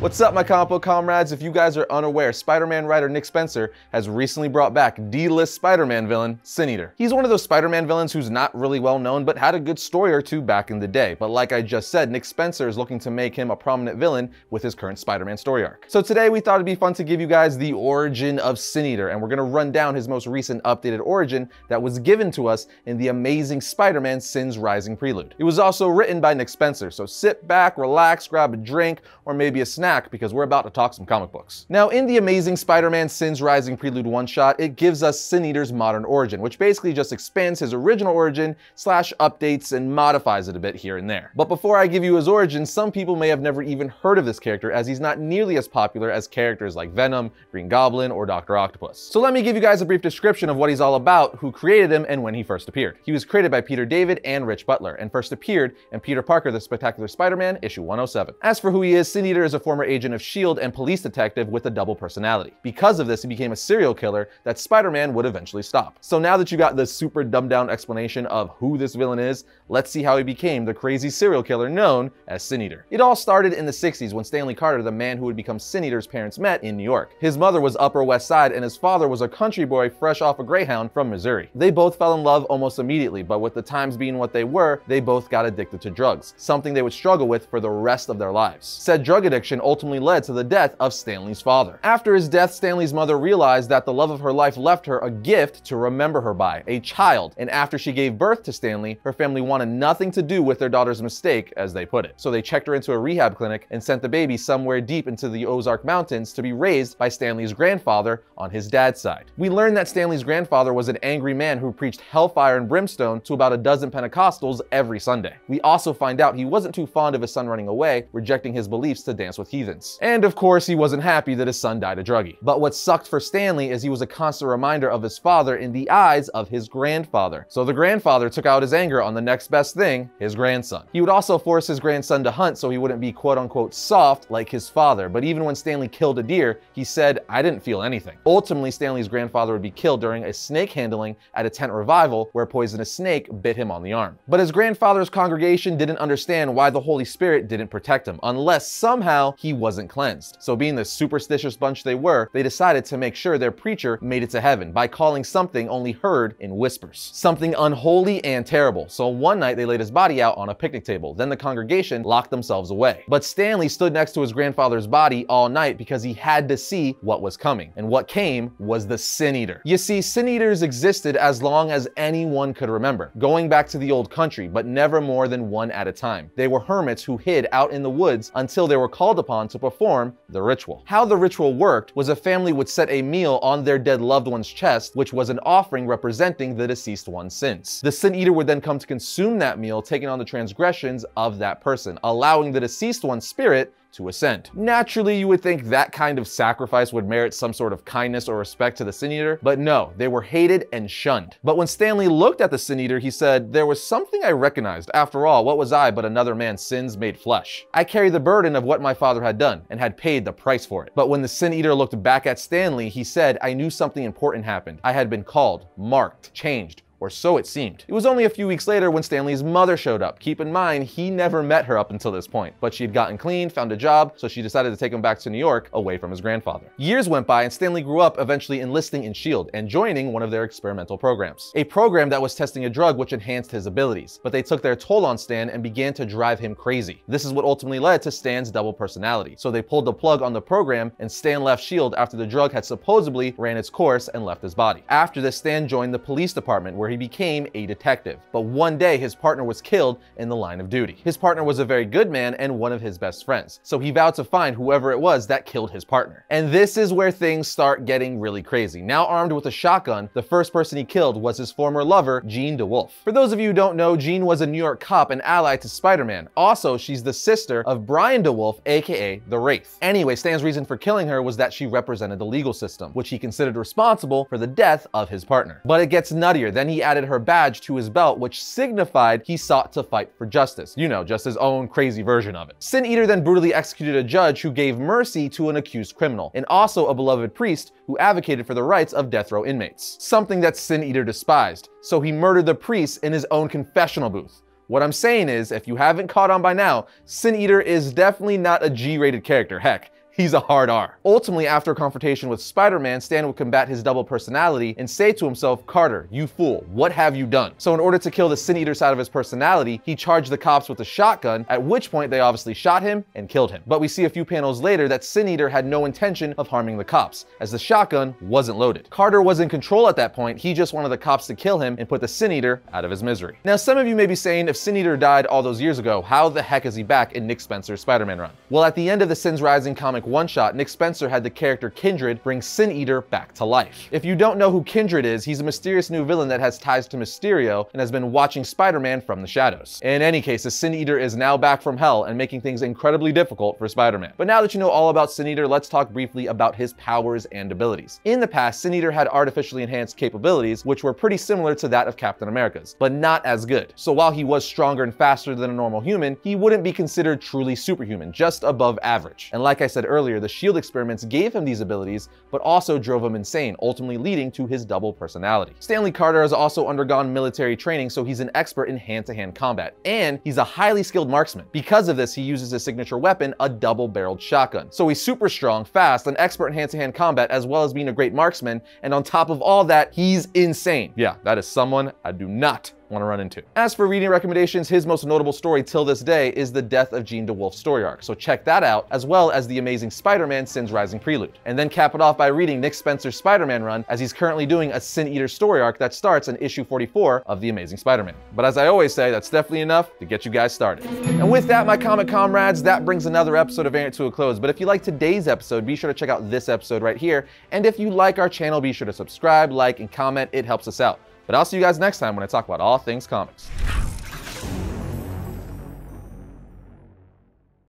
What's up, my comic book comrades? If you guys are unaware, Spider-Man writer Nick Spencer has recently brought back D-list Spider-Man villain, Sin Eater. He's one of those Spider-Man villains who's not really well known, but had a good story or two back in the day. But like I just said, Nick Spencer is looking to make him a prominent villain with his current Spider-Man story arc. So today we thought it'd be fun to give you guys the origin of Sin Eater, and we're gonna run down his most recent updated origin that was given to us in the Amazing Spider-Man Sin's Rising Prelude. It was also written by Nick Spencer, so sit back, relax, grab a drink, or maybe a snack, because we're about to talk some comic books. Now, in the Amazing Spider-Man Sin's Rising Prelude one-shot, it gives us Sin Eater's modern origin, which basically just expands his original origin / updates and modifies it a bit here and there. But before I give you his origin, some people may have never even heard of this character, as he's not nearly as popular as characters like Venom, Green Goblin, or Dr. Octopus. So let me give you guys a brief description of what he's all about, who created him, and when he first appeared. He was created by Peter David and Rich Butler, and first appeared in Peter Parker the Spectacular Spider-Man issue 107. As for who he is, Sin Eater is a former agent of S.H.I.E.L.D. and police detective with a double personality. Because of this, he became a serial killer that Spider-Man would eventually stop. So now that you got the super dumbed down explanation of who this villain is, let's see how he became the crazy serial killer known as Sin Eater. It all started in the 60s when Stanley Carter, the man who would become Sin Eater's parents, met in New York. His mother was Upper West Side and his father was a country boy fresh off a Greyhound from Missouri. They both fell in love almost immediately, but with the times being what they were, they both got addicted to drugs, something they would struggle with for the rest of their lives. Said drug addiction ultimately led to the death of Stanley's father. After his death, Stanley's mother realized that the love of her life left her a gift to remember her by, a child, and after she gave birth to Stanley, her family wanted nothing to do with their daughter's mistake, as they put it. So they checked her into a rehab clinic and sent the baby somewhere deep into the Ozark Mountains to be raised by Stanley's grandfather on his dad's side. We learned that Stanley's grandfather was an angry man who preached hellfire and brimstone to about a dozen Pentecostals every Sunday. We also find out he wasn't too fond of his son running away, rejecting his beliefs to dance with heathens. And of course, he wasn't happy that his son died a druggie. But what sucked for Stanley is he was a constant reminder of his father in the eyes of his grandfather. So the grandfather took out his anger on the next best thing, his grandson. He would also force his grandson to hunt so he wouldn't be quote unquote soft like his father. But even when Stanley killed a deer, he said, "I didn't feel anything." Ultimately, Stanley's grandfather would be killed during a snake handling at a tent revival where a poisonous snake bit him on the arm. But his grandfather's congregation didn't understand why the Holy Spirit didn't protect him unless somehow he wasn't cleansed. So being the superstitious bunch they were, they decided to make sure their preacher made it to heaven by calling something only heard in whispers. Something unholy and terrible. So one night they laid his body out on a picnic table. Then the congregation locked themselves away. But Stanley stood next to his grandfather's body all night because he had to see what was coming. And what came was the Sin Eater. You see, Sin Eaters existed as long as anyone could remember, going back to the old country, but never more than one at a time. They were hermits who hid out in the woods until they were called upon to perform the ritual. How the ritual worked was a family would set a meal on their dead loved one's chest, which was an offering representing the deceased one's sins. The Sin Eater would then come to consume that meal, taking on the transgressions of that person, allowing the deceased one's spirit to ascend. Naturally, you would think that kind of sacrifice would merit some sort of kindness or respect to the Sin Eater, but no, they were hated and shunned. But when Stanley looked at the Sin Eater, he said, "There was something I recognized. After all, what was I but another man's sins made flesh? I carry the burden of what my father had done and had paid the price for it." But when the Sin Eater looked back at Stanley, he said, "I knew something important happened. I had been called, marked, changed, or so it seemed." It was only a few weeks later when Stanley's mother showed up. Keep in mind, he never met her up until this point, but she had gotten clean, found a job, so she decided to take him back to New York away from his grandfather. Years went by and Stanley grew up, eventually enlisting in S.H.I.E.L.D. and joining one of their experimental programs. A program that was testing a drug which enhanced his abilities, but they took their toll on Stan and began to drive him crazy. This is what ultimately led to Stan's double personality. So they pulled the plug on the program and Stan left S.H.I.E.L.D. after the drug had supposedly ran its course and left his body. After this, Stan joined the police department where he became a detective. But one day his partner was killed in the line of duty. His partner was a very good man and one of his best friends. So he vowed to find whoever it was that killed his partner. And this is where things start getting really crazy. Now armed with a shotgun, the first person he killed was his former lover, Jean DeWolf. For those of you who don't know, Jean was a New York cop and ally to Spider-Man. Also, she's the sister of Brian DeWolf, aka the Wraith. Anyway, Stan's reason for killing her was that she represented the legal system, which he considered responsible for the death of his partner. But it gets nuttier. Then he added her badge to his belt, which signified he sought to fight for justice. You know, just his own crazy version of it. Sin Eater then brutally executed a judge who gave mercy to an accused criminal, and also a beloved priest who advocated for the rights of death row inmates, something that Sin Eater despised. So he murdered the priest in his own confessional booth. What I'm saying is, if you haven't caught on by now, Sin Eater is definitely not a G-rated character. Heck, he's a hard R. Ultimately, after a confrontation with Spider-Man, Stan would combat his double personality and say to himself, "Carter, you fool, what have you done?" So in order to kill the Sin Eater side of his personality, he charged the cops with a shotgun, at which point they obviously shot him and killed him. But we see a few panels later that Sin Eater had no intention of harming the cops, as the shotgun wasn't loaded. Carter was in control at that point, he just wanted the cops to kill him and put the Sin Eater out of his misery. Now some of you may be saying, if Sin Eater died all those years ago, how the heck is he back in Nick Spencer's Spider-Man run? Well, at the end of the Sin's Rising comic one-shot, Nick Spencer had the character Kindred bring Sin Eater back to life. If you don't know who Kindred is, he's a mysterious new villain that has ties to Mysterio and has been watching Spider-Man from the shadows. In any case, the Sin Eater is now back from hell and making things incredibly difficult for Spider-Man. But now that you know all about Sin Eater, let's talk briefly about his powers and abilities. In the past, Sin Eater had artificially enhanced capabilities, which were pretty similar to that of Captain America's, but not as good. So while he was stronger and faster than a normal human, he wouldn't be considered truly superhuman, just above average. And like I said earlier, the SHIELD experiments gave him these abilities, but also drove him insane, ultimately leading to his double personality. Stanley Carter has also undergone military training, so he's an expert in hand-to-hand combat, and he's a highly skilled marksman. Because of this, he uses his signature weapon, a double-barreled shotgun. So he's super strong, fast, an expert in hand-to-hand combat, as well as being a great marksman, and on top of all that, he's insane. Yeah, that is someone I do not want to run into. As for reading recommendations, his most notable story till this day is the Death of Jean DeWolf's story arc, so check that out, as well as the Amazing Spider-Man Sin's Rising Prelude. And then cap it off by reading Nick Spencer's Spider-Man run, as he's currently doing a Sin Eater story arc that starts in issue 44 of The Amazing Spider-Man. But as I always say, that's definitely enough to get you guys started. And with that, my comic comrades, that brings another episode of Variant to a close. But if you like today's episode, be sure to check out this episode right here. And if you like our channel, be sure to subscribe, like, and comment. It helps us out. But I'll see you guys next time when I talk about all things comics.